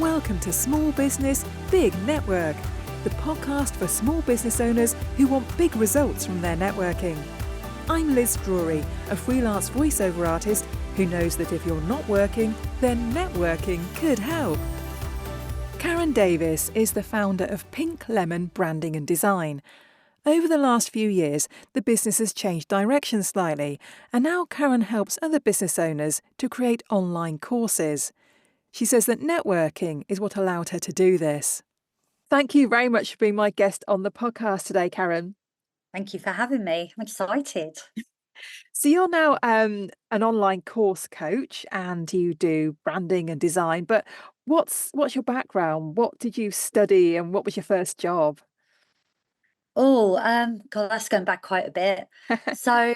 Welcome to Small Business, Big Network, the podcast for small business owners who want big results from their networking. I'm Liz Drury, a freelance voiceover artist who knows that if you're not working, then networking could help. Karen Davies is the founder of Pink Lemon Branding and Design. Over the last few years, the business has changed direction slightly, and now Karen helps other business owners to create online courses. She says that networking is what allowed her to do this. Thank you very much for being my guest on the podcast today, Karen. Thank you for having me. I'm excited. So you're now an online course coach and you do branding and design, but what's your background? What did you study and what was your first job? Oh, God, that's going back quite a bit. So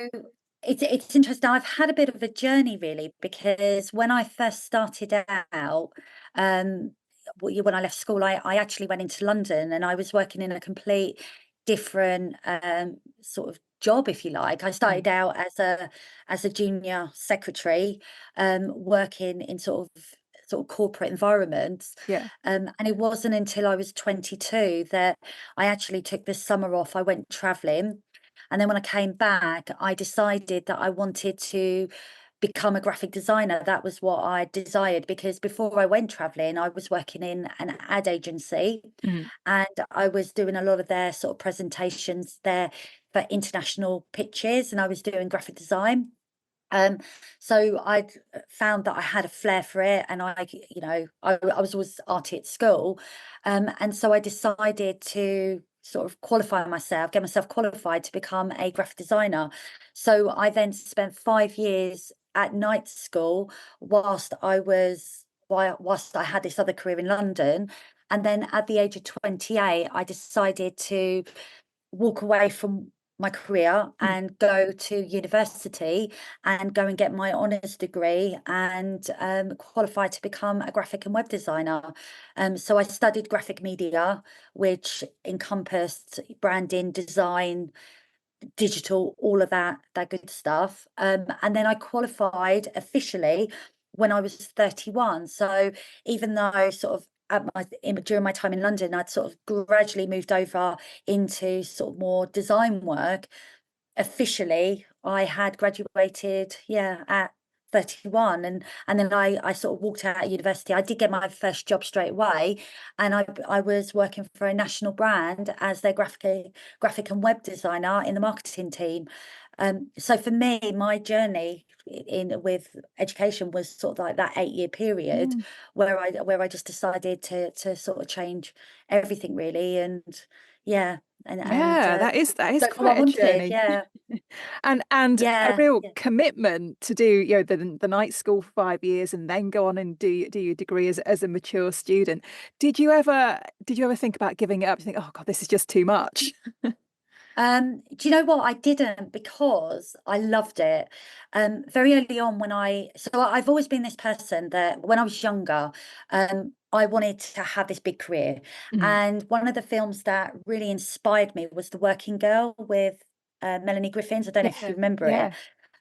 it's interesting. I've had a bit of a journey really, because when I first started out, when I left school, I actually went into London and I was working in a complete different sort of job, if you like. I started out as a junior secretary, working in sort of corporate environments. Yeah. And it wasn't until I was 22 that I actually took the summer off. I went traveling. And then when I came back, I decided that I wanted to become a graphic designer. That was what I desired, because before I went traveling, I was working in an ad agency and I was doing a lot of their sort of presentations there for international pitches, and I was doing graphic design. So I'd found that I had a flair for it, and I was always arty at school. And so I decided to sort of get myself qualified to become a graphic designer. So I then spent 5 years at night school whilst I had this other career in London. And then at the age of 28, I decided to walk away from my career and go to university and go and get my honours degree and qualify to become a graphic and web designer. So I studied graphic media, which encompassed branding, design, digital, all of that good stuff. And then I qualified officially when I was 31. So even though sort of during my time in London, I'd sort of gradually moved over into sort of more design work. Officially, I had graduated, at 31, and then I sort of walked out of university. I did get my first job straight away, and I was working for a national brand as their graphic and web designer in the marketing team. So for me, my journey with education was sort of like that 8-year period where I just decided to sort of change everything really, and yeah, and Yeah, that is go for what quite I a wanted. journey. Yeah, And a yeah, real yeah. commitment to do, the night school for 5 years and then go on and do your degree as a mature student. Did you ever think about giving it up? You think, oh God, this is just too much. Do you know what? I didn't, because I loved it. Very early on I've always been this person that when I was younger, I wanted to have this big career. Mhm. And one of the films that really inspired me was The Working Girl with Melanie Griffiths. I don't know if you Yeah, remember it. yeah,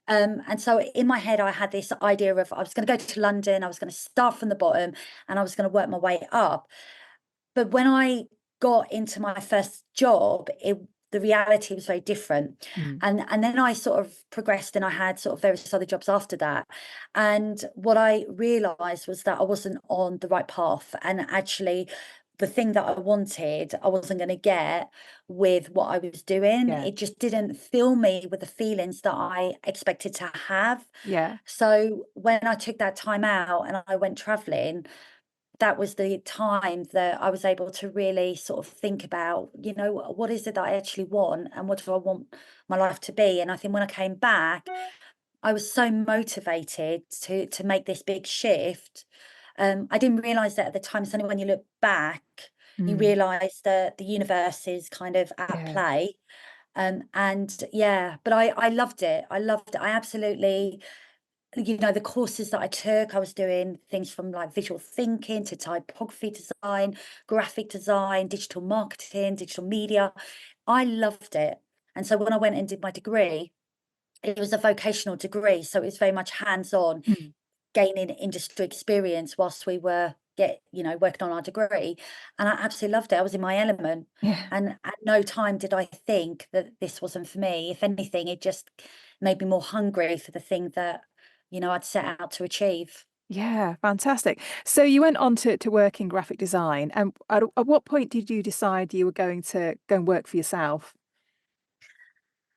And so in my head, I had this idea of I was going to go to London, I was going to start from the bottom, and I was going to work my way up. But when I got into my first job, the reality was very different. mm, And then I sort of progressed, and I had sort of various other jobs after that. And what I realized was that I wasn't on the right path. And actually, the thing that I wanted, I wasn't going to get with what I was doing. yeah, It just didn't fill me with the feelings that I expected to have. yeah, So when I took that time out and I went traveling, that was the time that I was able to really sort of think about, what is it that I actually want and what do I want my life to be? And I think when I came back, I was so motivated to make this big shift. I didn't realize that at the time. It's only when you look back, you mm, realize that the universe is kind of at yeah, play. And yeah, but I loved it. I loved it. I absolutely, the courses that I took, I was doing things from like visual thinking to typography design, graphic design, digital marketing, digital media. I loved it. And so when I went and did my degree, it was a vocational degree. So it was very much hands on, mm, gaining industry experience whilst we were working on our degree, and I absolutely loved it. I was in my element, Yeah. and at no time did I think that this wasn't for me. If anything, it just made me more hungry for the thing that, I'd set out to achieve. Yeah, fantastic. So you went on to work in graphic design, and at what point did you decide you were going to go and work for yourself?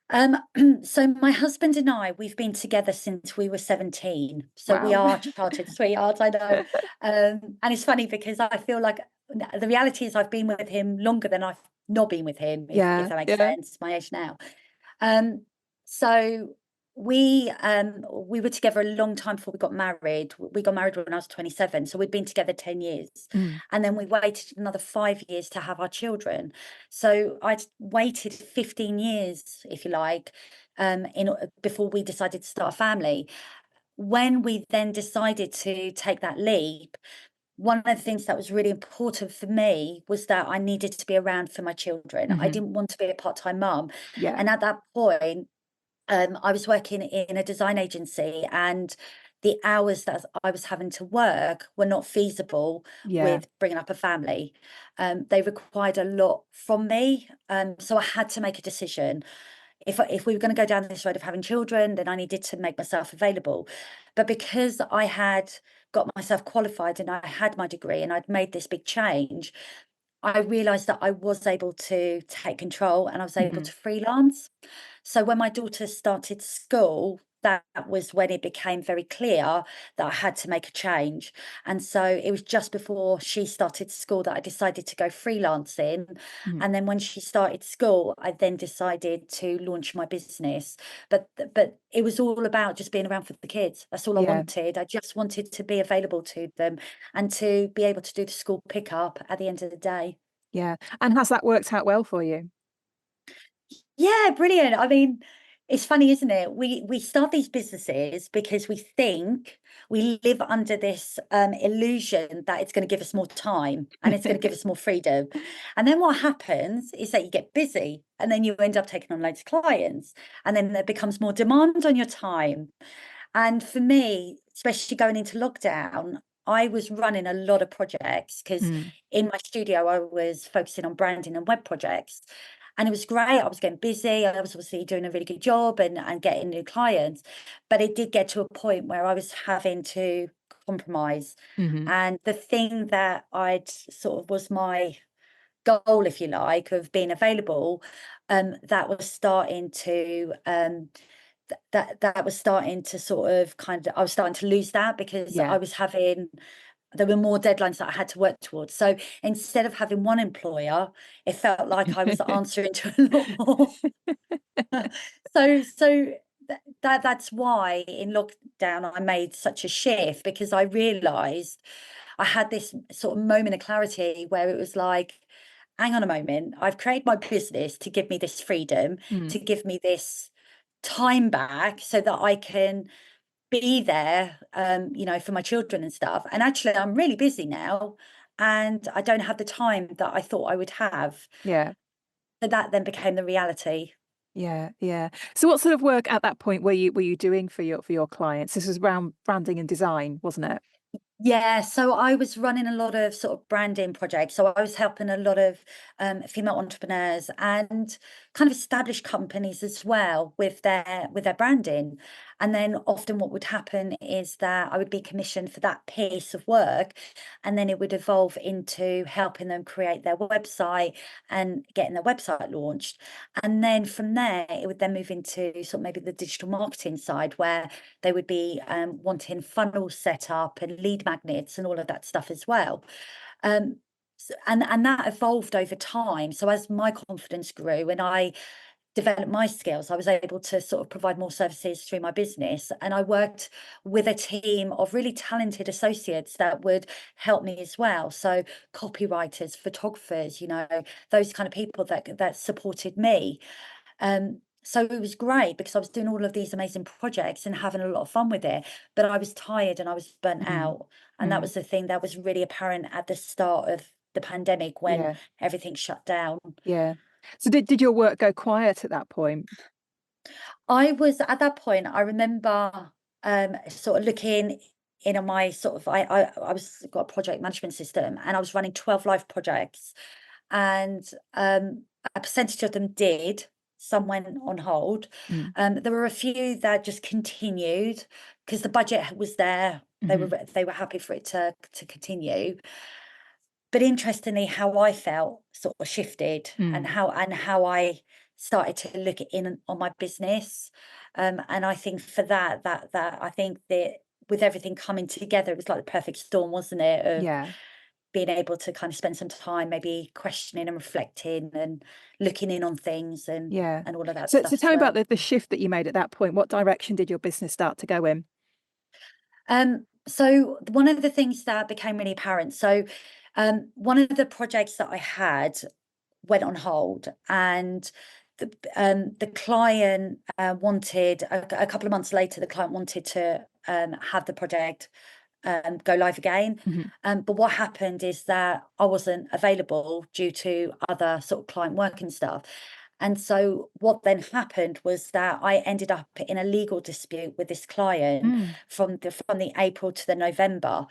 Um, so my husband and I, we've been together since we were 17. So we Wow. are childhood sweethearts, I know. And it's funny because I feel like the reality is I've been with him longer than I've not been with him, if Yeah, that makes yeah. sense, my age now. Um, so we were together a long time before we got married. We got married when I was 27, so we'd been together 10 years. Mm, And then we waited another 5 years to have our children. So I'd waited 15 years, if you like, before we decided to start a family. When we then decided to take that leap, one of the things that was really important for me was that I needed to be around for my children. I hmm. didn't want to be a part-time mum. Yeah. And at that point, I was working in a design agency, and the hours that I was having to work were not feasible Yeah. with bringing up a family. They required a lot from me. So I had to make a decision. If we were going to go down this road of having children, then I needed to make myself available. But because I had got myself qualified and I had my degree and I'd made this big change, I realized that I was able to take control and I was able Hmm. to freelance. So when my daughter started school, that was when it became very clear that I had to make a change. And so it was just before she started school that I decided to go freelancing. Hmm. And then when she started school, I then decided to launch my business. But it was all about just being around for the kids. That's all I Yeah. wanted. I just wanted to be available to them and to be able to do the school pickup at the end of the day. Yeah. And has that worked out well for you? Yeah, brilliant. I mean, it's funny, isn't it? We start these businesses because we think we live under this illusion that it's going to give us more time and it's going to give us more freedom. And then what happens is that you get busy and then you end up taking on loads of clients, and then there becomes more demand on your time. And for me, especially going into lockdown, I was running a lot of projects because Mm, in my studio, I was focusing on branding and web projects. And it was great. I was getting busy. I was obviously doing a really good job and getting new clients. But it did get to a point where I was having to compromise. hmm. And the thing that I'd sort of was my goal, if you like, of being available, that was starting to that was starting to sort of I was starting to lose that because Yeah. there were more deadlines that I had to work towards. So instead of having one employer, it felt like I was answering to a lot more. So that's why in lockdown I made such a shift, because I realized I had this sort of moment of clarity where it was like, hang on a moment, I've created my business to give me this freedom, Mm, to give me this time back so that I can be there, for my children and stuff. And actually, I'm really busy now and I don't have the time that I thought I would have. yeah. So that then became the reality. Yeah. Yeah. So what sort of work at that point were you doing for your clients? This was around branding and design, wasn't it? Yeah, so I was running a lot of sort of branding projects. So I was helping a lot of female entrepreneurs and kind of established companies as well with their branding. And then often what would happen is that I would be commissioned for that piece of work, and then it would evolve into helping them create their website and getting their website launched. And then from there, it would then move into sort of maybe the digital marketing side, where they would be wanting funnels set up and lead magnets and all of that stuff as well. Um, and that evolved over time. So as my confidence grew and I developed my skills, I was able to sort of provide more services through my business. And I worked with a team of really talented associates that would help me as well. So copywriters, photographers, those kind of people that supported me. So it was great because I was doing all of these amazing projects and having a lot of fun with it, but I was tired and I was burnt Mm, out. And that mm, was the thing that was really apparent at the start of the pandemic when yeah. everything shut down. Yeah. So did your work go quiet at that point? I was at that point, I remember sort of looking in on my sort of, I was got a project management system, and I was running 12 live projects, and a percentage of them did. Some went on hold. Mm. There were a few that just continued because the budget was there. Hmm. They were happy for it to continue. But interestingly, how I felt sort of shifted, and Mm. how I started to look in on my business. And I think for that I think that with everything coming together, it was like the perfect storm, wasn't it? Of Yeah. being able to kind of spend some time maybe questioning and reflecting and looking in on things Yeah. and all of that So stuff tell as me about well. the shift that you made at that point. What direction did your business start to go in? So one of the things that became really apparent, one of the projects that I had went on hold, and the client wanted a couple of months later, the client wanted to have the project go live again. Hmm. But what happened is that I wasn't available due to other sort of client work and stuff. And so what then happened was that I ended up in a legal dispute with this client Mm. from the April to the November.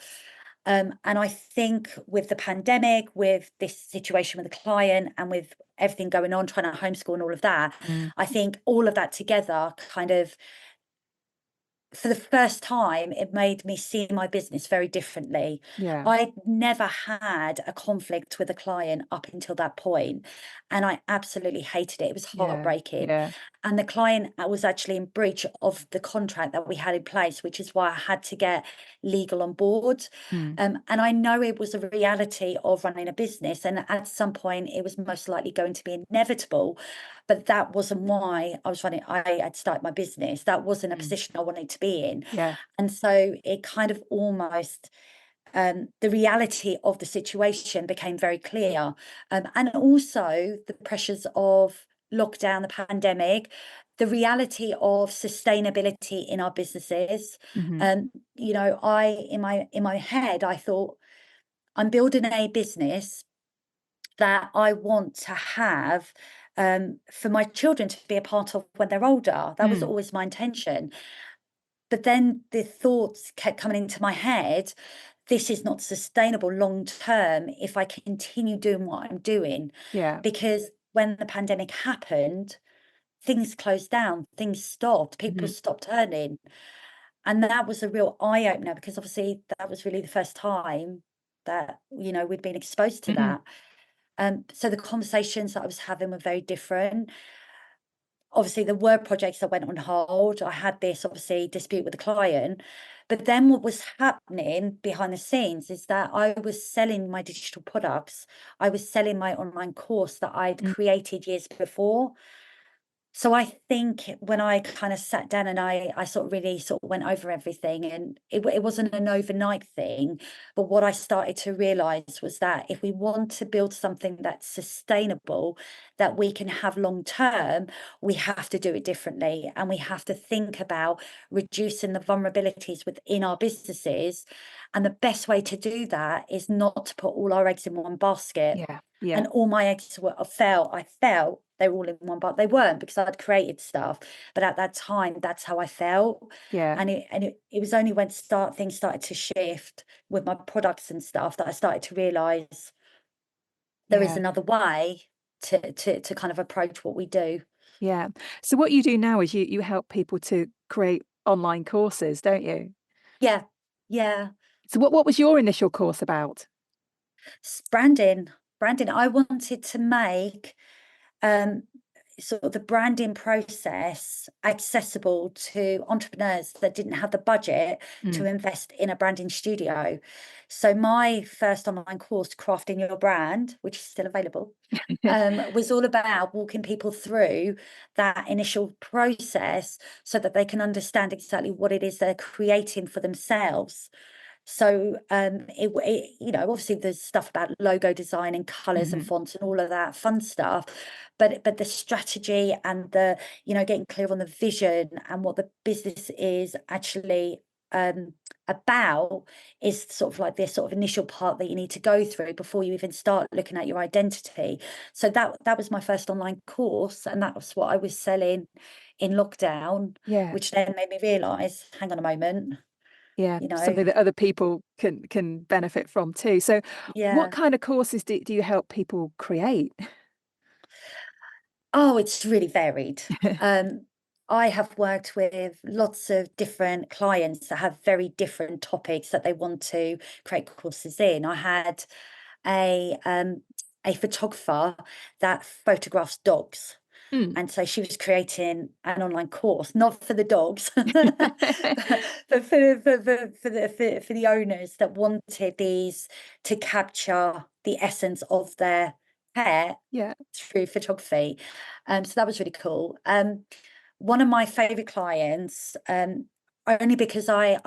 And I think with the pandemic, with this situation with the client, and with everything going on, trying to homeschool and all of that, Mm. I think all of that together kind of, for the first time, it made me see my business very differently. Yeah. I'd never had a conflict with a client up until that point, and I absolutely hated it. It was Yeah. heartbreaking. Yeah. And the client was actually in breach of the contract that we had in place, which is why I had to get legal on board. Mm. And I know it was a reality of running a business, and at some point it was most likely going to be inevitable. But that wasn't why I had started my business. That wasn't a Mm. position I wanted to be in. Yeah. And so it kind of almost, the reality of the situation became very clear. And also the pressures of lockdown, the pandemic, the reality of sustainability in our businesses. Hmm. In my head, I thought, I'm building a business that I want to have, for my children to be a part of when they're older. That was Mm. always my intention. But then the thoughts kept coming into my head, this is not sustainable long term if I continue doing what I'm doing. Yeah. Because when the pandemic happened, things closed down, things stopped, people Hmm. stopped earning. And that was a real eye opener, because obviously that was really the first time that, we'd been exposed to Hmm. that. So the conversations that I was having were very different. Obviously, there were projects that went on hold. I had this obviously dispute with the client. But then what was happening behind the scenes is that I was selling my digital products. I was selling my online course that I'd Mm. created years before. So I think when I kind of sat down and I sort of really sort of went over everything, and it wasn't an overnight thing, but what I started to realize was that if we want to build something that's sustainable, that we can have long term, we have to do it differently, and we have to think about reducing the vulnerabilities within our businesses. And the best way to do that is not to put all our eggs in one basket. Yeah. Yeah. And all my eggs were, I felt they were all in one, but they weren't, because I'd created stuff. But at that time, that's how I felt. Yeah. And it was only when things started to shift with my products and stuff that I started to realize there is Yeah. another way to kind of approach what we do. Yeah. So what you do now is you help people to create online courses, don't you? Yeah, yeah. So what was your initial course about? Branding. I wanted to make um sort of the branding process accessible to entrepreneurs that didn't have the budget to Mm. invest in a branding studio. So my first online course, Crafting Your Brand, which is still available, was all about walking people through that initial process so that they can understand exactly what it is they're creating for themselves. So obviously there's stuff about logo design and colors and Hmm. fonts and all of that fun stuff, but the strategy and the, getting clear on the vision and what the business is actually about, is sort of like this sort of initial part that you need to go through before you even start looking at your identity. So that was my first online course, and that was what I was selling in lockdown, Yeah. which then made me realize, hang on a moment, Yeah, you know. something that other people can benefit from too. So what Yeah. kind of courses do you help people create? Oh, it's really varied. Um, I have worked with lots of different clients that have very different topics that they want to create courses in. I had a um, a photographer that photographs dogs. Mm. And so she was creating an online course, not for the dogs, but for the owners that wanted these to capture the essence of their pet Yeah. through photography. So that was really cool. One of my favorite clients, only because I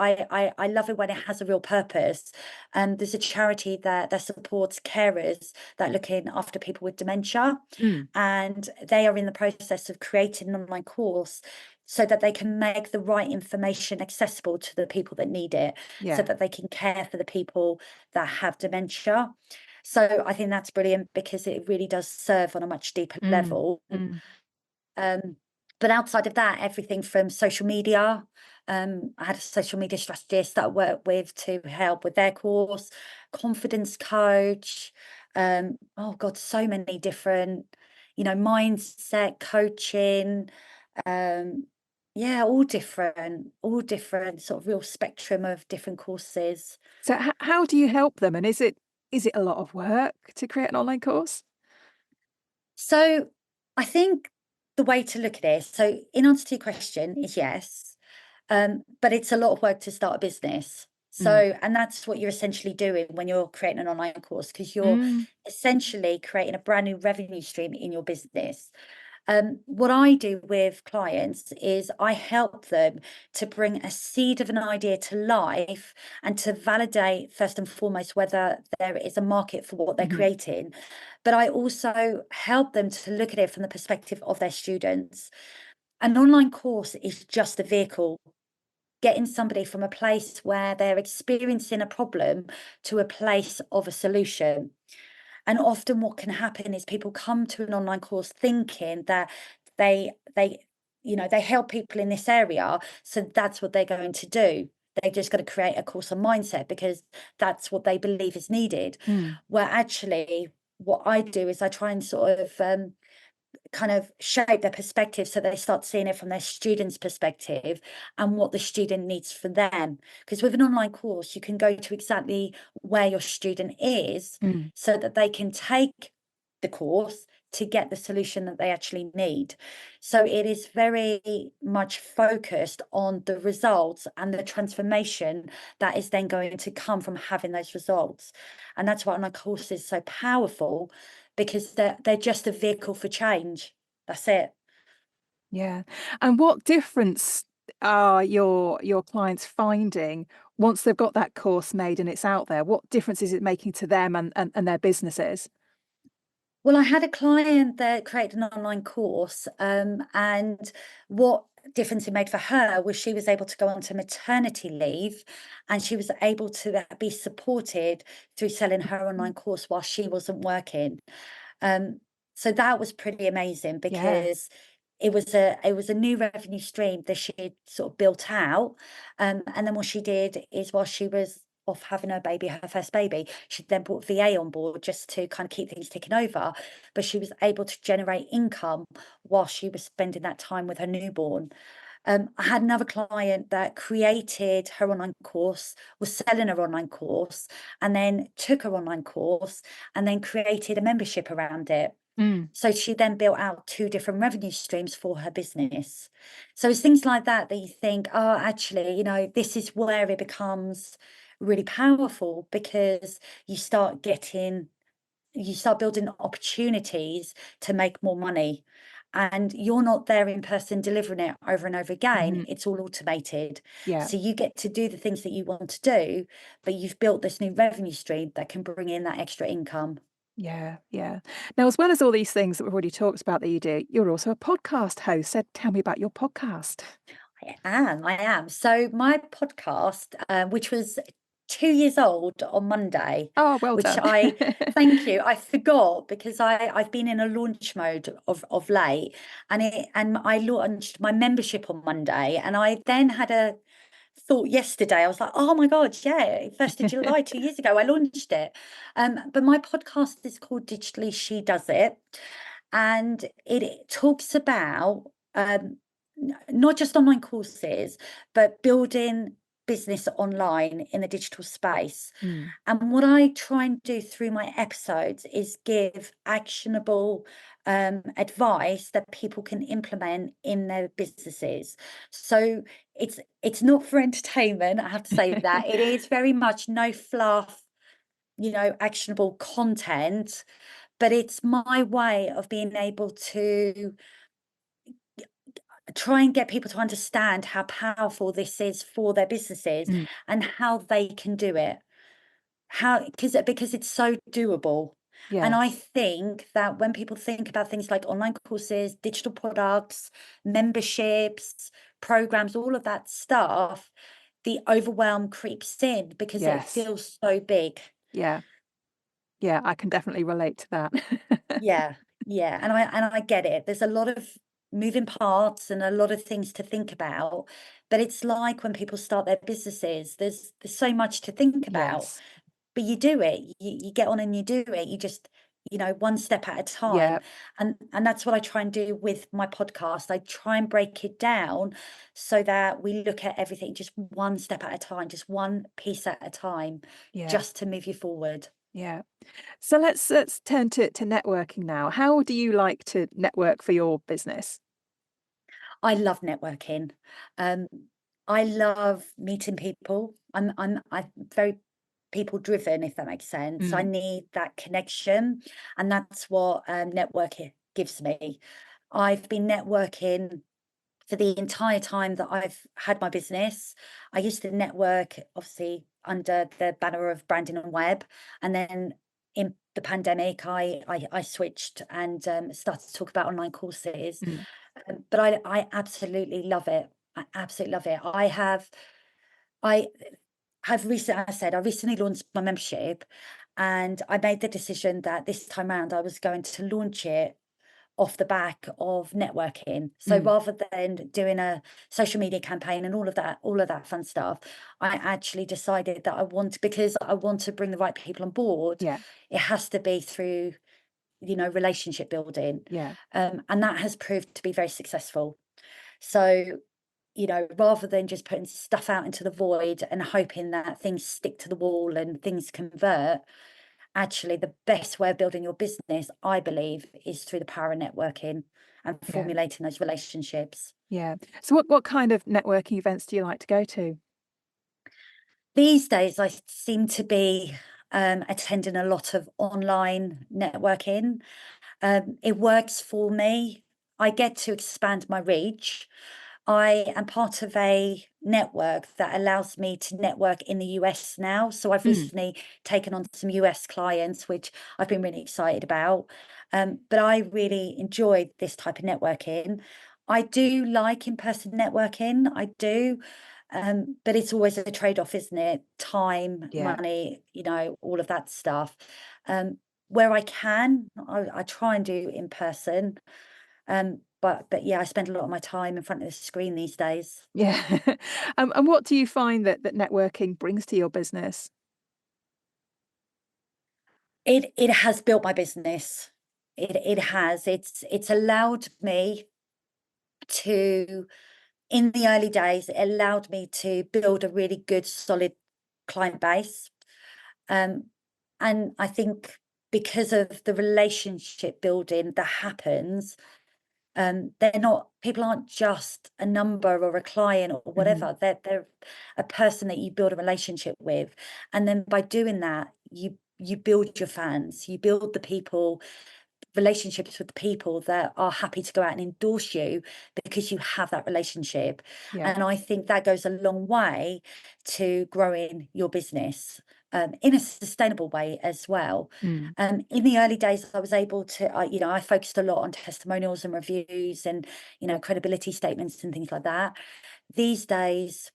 love it when it has a real purpose. There's a charity that supports carers that look in after people with dementia, Mm. and they are in the process of creating an online course so that they can make the right information accessible to the people that need it, so Yeah. that they can care for the people that have dementia. So I think that's brilliant because it really does serve on a much deeper Mm. level. Mm. Um, but outside of that, everything from social media. I had a social media strategist that I worked with to help with their course, confidence coach. Oh God, so many different, mindset coaching. Um, yeah, all different sort of real spectrum of different courses. So how do you help them? And is it a lot of work to create an online course? So I think the way to look at it, so in answer to your question is yes, but it's a lot of work to start a business. Mm. So, and that's what you're essentially doing when you're creating an online course, because you're Mm. essentially creating a brand new revenue stream in your business. What I do with clients is I help them to bring a seed of an idea to life and to validate, first and foremost, whether there is a market for what they're Mhm. creating. But I also help them to look at it from the perspective of their students. An online course is just a vehicle, getting somebody from a place where they're experiencing a problem to a place of a solution. And often what can happen is people come to an online course thinking that they they help people in this area, so that's what they're going to do. They're just going to create a course on mindset because that's what they believe is needed. Mm. Where actually what I do is I try and sort of kind of shape their perspective so they start seeing it from their student's perspective and what the student needs for them. Because with an online course, you can go to exactly where your student is Mm. so that they can take the course to get the solution that they actually need. So it is very much focused on the results and the transformation that is then going to come from having those results. And that's why online course is so powerful, because they're just a vehicle for change. That's it. Yeah. And what difference are your clients finding once they've got that course made and it's out there? What difference is it making to them and their businesses? Well, I had a client that created an online course, and what difference it made for her was she was able to go on to maternity leave, and she was able to be supported through selling her Mm. online course while she wasn't working. Um, so that was pretty amazing Yeah. because it was a new revenue stream that she had sort of built out. And then what she did is, while she was off having her baby, her first baby, she then brought VA on board just to kind of keep things ticking over. But she was able to generate income while she was spending that time with her newborn. I had another client that created her online course, was selling her online course, and then took her online course and then created a membership around it. Mm. So she then built out two different revenue streams for her business. So it's things like that that you think, oh, actually, this is where it becomes really powerful, because you start building opportunities to make more money. And you're not there in person delivering it over and over again. Mhm. It's all automated. Yeah. So you get to do the things that you want to do, but you've built this new revenue stream that can bring in that extra income. Yeah. Yeah. Now, as well as all these things that we've already talked about that you do, you're also a podcast host. So tell me about your podcast. I am. So my podcast, which was 2 years old on Monday, Oh, well which done. thank you, I forgot because I've been in a launch mode of late, and I launched my membership on Monday, and I then had a thought yesterday. I was like, oh my God, yeah, 1st of July, 2 years ago, I launched it. But my podcast is called Digitally She Does It. And it talks about not just online courses, but building business online in the digital space. Mm. And what I try and do through my episodes is give actionable advice that people can implement in their businesses. So it's not for entertainment, I have to say that. It is very much no fluff, actionable content, but it's my way of being able to try and get people to understand how powerful this is for their businesses Mm. and how they can do it. How because it's so doable. And Yeah, I think that when people think about things like online courses, digital products, memberships, programs, all of that stuff, the overwhelm creeps in because it yes, feels so big. yeah, yeah, I can definitely relate to that. Yeah, yeah, and I get it. There's a lot of moving parts and a lot of things to think about, but it's like when people start their businesses, there's so much to think about, Yes, but you do it. You get on and you do it. You just, one step at a time. yeah, And that's what I try and do with my podcast. I try and break it down so that we look at everything just one step at a time, just one piece at a time, yeah, just to move you forward. yeah. So let's turn to networking now. How do you like to network for your business? I love networking. Um, I love meeting people. I'm very people driven, if that makes sense. I Mm. need that connection, and that's what networking gives me. I've been networking for the entire time that I've had my business. I used to network obviously under the banner of branding and web, and then in the pandemic, I switched and started to talk about online courses. Mm. But I absolutely love it. I absolutely love it. I have recently, I said, I recently launched my membership, and I made the decision that this time around I was going to launch it off the back of networking. So Mm. rather than doing a social media campaign and all of that fun stuff, I actually decided that because I want to bring the right people on board, Yeah, it has to be through, relationship building. yeah, And that has proved to be very successful. So, rather than just putting stuff out into the void and hoping that things stick to the wall and things convert, actually, the best way of building your business, I believe, is through the power of networking and yeah, formulating those relationships. yeah. So what kind of networking events do you like to go to? These days, I seem to be attending a lot of online networking. It works for me. I get to expand my reach. I am part of a network that allows me to network in the US now. So I've Mm. recently taken on some US clients, which I've been really excited about. But I really enjoy this type of networking. I do like in-person networking, I do. But it's always a trade-off, isn't it? Time, Yeah, money, all of that stuff. Um, where I can, I try and do in person. But yeah, I spend a lot of my time in front of the screen these days. yeah. And what do you find that networking brings to your business? It has built my business. It has. It's allowed me to, in the early days, it allowed me to build a really good, solid client base. Um, and I think because of the relationship building that happens, people aren't just a number or a client or Mhm. whatever. They're a person that you build a relationship with. And then by doing that, you build your fans, you build the people, relationships with the people that are happy to go out and endorse you because you have that relationship. Yeah. And I think that goes a long way to growing your business in a sustainable way as well. Mm. In the early days, I was able to, I focused a lot on testimonials and reviews and, credibility statements and things like that. These days,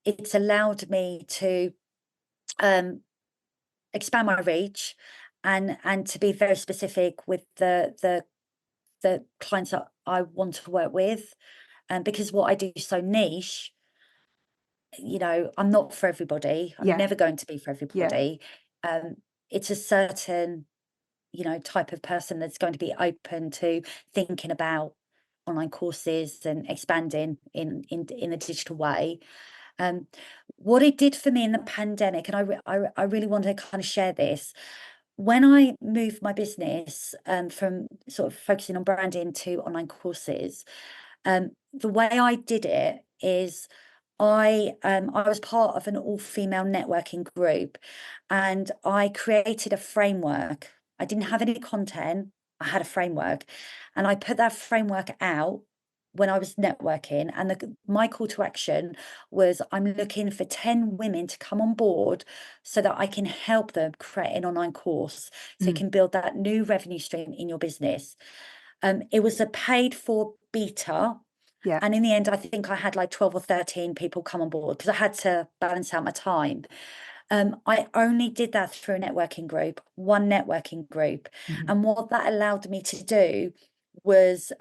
it's allowed me to um, expand my reach and to be very specific with the clients that I want to work with. And because what I do is so niche, I'm not for everybody. I'm Yeah. never going to be for Yeah. everybody. Um, it's a certain, type of person that's going to be open to thinking about online courses and expanding in a digital way. Um, what it did for me in the pandemic, and I really want to kind of share this. When I moved my business from sort of focusing on branding to online courses, the way I did it is I was part of an all-female networking group, and I created a framework. I didn't have any content, I had a framework, and I put that framework out when I was networking, and my call to action was, I'm looking for 10 women to come on board so that I can help them create an online course, so you Mm. can build that new revenue stream in your business. It was a paid for beta, Yeah. and in the end, I think I had like 12 or 13 people come on board because I had to balance out my time. I only did that through a networking group, one networking group. Mhm. And what that allowed me to do was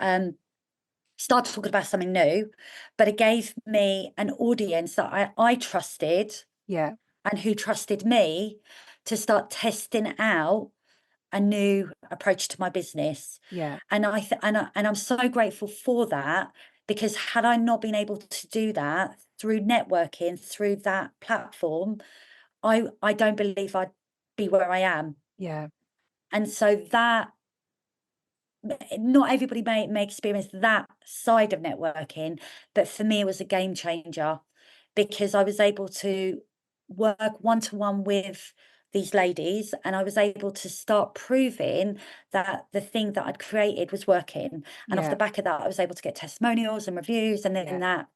start talking about something new, but it gave me an audience that I trusted Yeah. and who trusted me to start testing out a new approach to my business. Yeah. And I'm so grateful for that, because had I not been able to do that through networking, through that platform, I don't believe I'd be where I am. Yeah. And so that not everybody may experience that side of networking, but for me, it was a game changer, because I was able to work one-to-one with these ladies, and I was able to start proving that the thing that I'd created was working. And off the Yeah. back of that, I was able to get testimonials and reviews, and then Yeah. that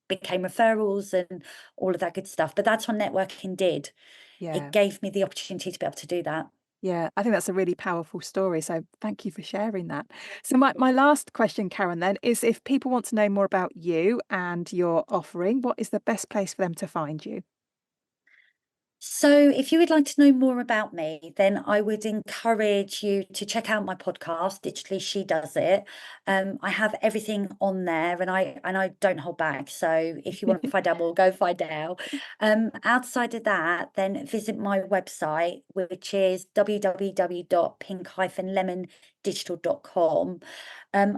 became referrals and all of that good stuff. But that's what networking did. It Yeah. gave me the opportunity to be able to do that. Yeah, I think that's a really powerful story. So thank you for sharing that. So my last question, Karen, then is if people want to know more about you and your offering, what is the best place for them to find you? So, if you would like to know more about me, then I would encourage you to check out my podcast. Digitally, She Does It. I have everything on there, and I don't hold back. So, if you want to find out more, go find out. Outside of that, then visit my website, which is www.pink-lemondigital.com.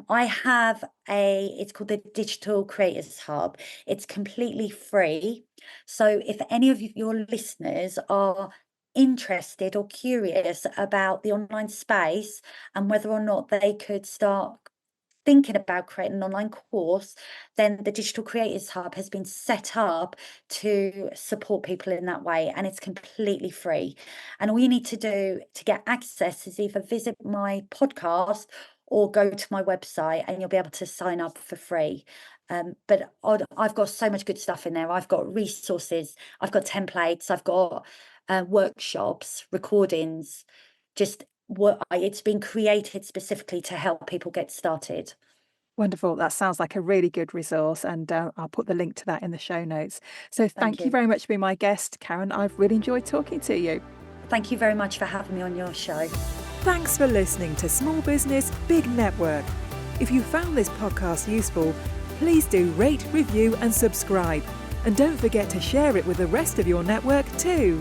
I have it's called the Digital Creators Hub. It's completely free. So if any of your listeners are interested or curious about the online space and whether or not they could start thinking about creating an online course, then the Digital Creators Hub has been set up to support people in that way, and it's completely free. And all you need to do to get access is either visit my podcast or go to my website, and you'll be able to sign up for free. But I've got so much good stuff in there. I've got resources, I've got templates, I've got workshops, recordings, just what it's been created specifically to help people get started. Wonderful. That sounds like a really good resource, and I'll put the link to that in the show notes. So Thank thank you you. very much for being my guest, Karen. I've really enjoyed talking to you. Thank you very much for having me on your show. Thanks for listening to Small Business, Big Network. If you found this podcast useful, please do rate, review and subscribe. And don't forget to share it with the rest of your network too.